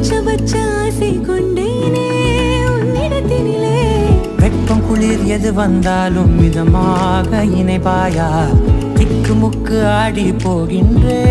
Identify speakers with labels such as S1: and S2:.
S1: வச்ச ஆசை கொண்டேனே உன்னிடத்தினிலே.
S2: வெப்பம் குளிர் எது வந்தாலும் மிதமாக இணைப்பாயா? திக்கு முக்கு ஆடி போகின்றே